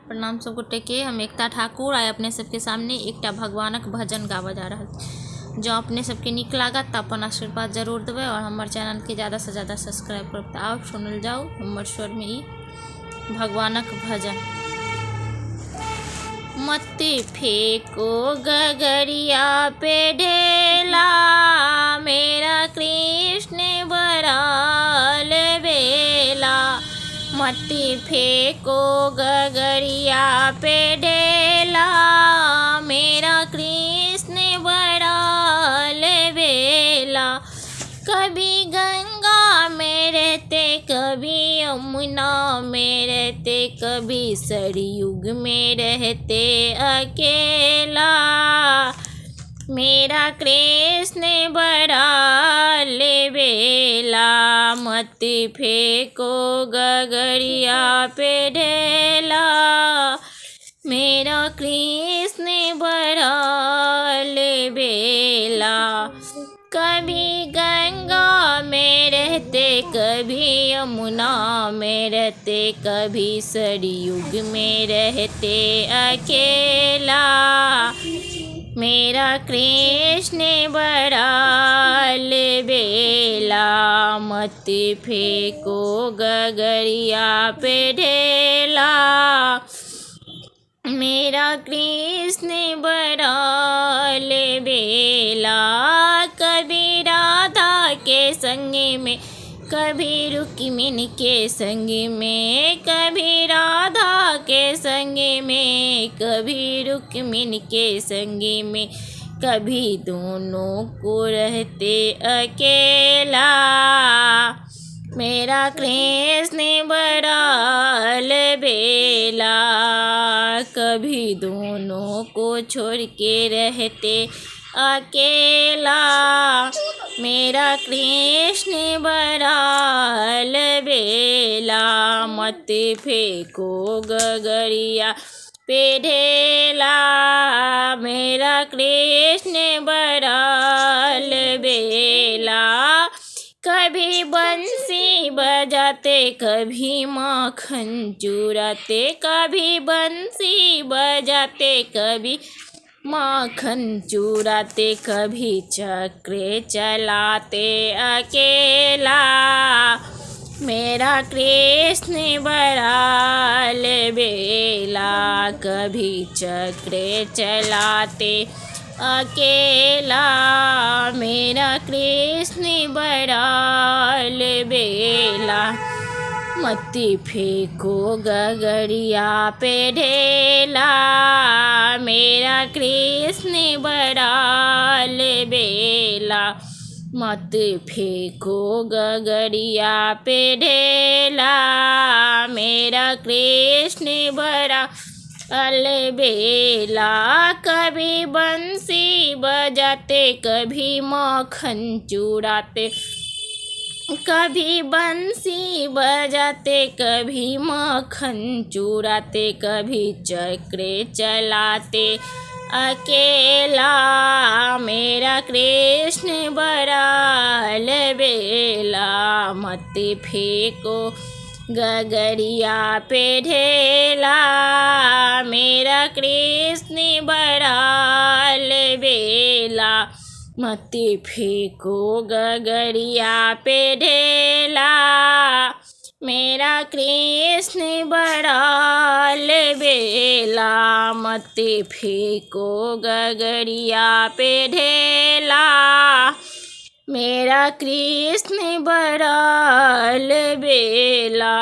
प्रणाम सब गोटे के। हम एकता ठाकुर आए अपने सबके सामने एकटा भगवानक भजन गावा जा रहा। जो अपने सबके निक लागत तो अपन आशीर्वाद जरूर देवे और हमार चैनल के ज़्यादा से ज़्यादा सब्सक्राइब कर। आओ सुनल जाओ हमर स्वर में ई भगवानक भजन। मत फेंको गगरिया पे ढेला, मेरा कृष्ण बराल बेला। मत फेंको गगरिया पे ढेला, मेरा कृष्ण बराल बेला। कभी गंगा में रहते, कभी यमुना में रहते, कभी सरयुग में रहते अकेला। मेरा कृष्ण बराल बेला। मत फेंको गगरिया पे ढेला, मेरा कृष्ण बराल बेला। कभी गंगा में रहते, कभी यमुना में रहते, कभी सरयुग में रहते अकेला। मेरा कृष्ण बराल बेला। मत फेंको गगरिया पे ढेला, मेरा कृष्ण बराल बेला। कभी राधा के संग में, कभी रुक्मिणी के संग में, कभी राधा के संग में, कभी रुक्मिणी के संग में, कभी दोनों को रहते अकेला। मेरा कृष्ण बराल बेला। कभी दोनों को छोड़ के रहते अकेला। मेरा कृष्ण बराल बेला। मत फेंको गगरिया पे ढेला, मेरा कृष्ण बराल बेला। कभी बंसी बजाते, कभी माखन चुराते, कभी बंसी बजाते, कभी माखन चुराते, कभी चक्र चलाते अकेला। मेरा कृष्ण बराल बेला। कभी चक्र चलाते अकेला। मेरा कृष्ण बराल बेला। मत फेंको गगरिया पे ढेला, मेरा कृष्ण बराल बेला। मत फेंको गगरिया पे ढेला, मेरा कृष्ण बराल बेला। कभी बंसी बजाते, कभी माखन चुराते, कभी बंसी बजाते, कभी माखन चुराते, कभी चक्र चलाते अकेला। मेरा कृष्ण बराल बेला। मत फेंको गगरिया पे ढेला, मेरा कृष्ण बराल बेला। मत फेंको गगरिया पे ढेला, मेरा कृष्ण बराल बेला। मत फेंको गगरिया पे ढेला, मेरा कृष्ण बराल बेला।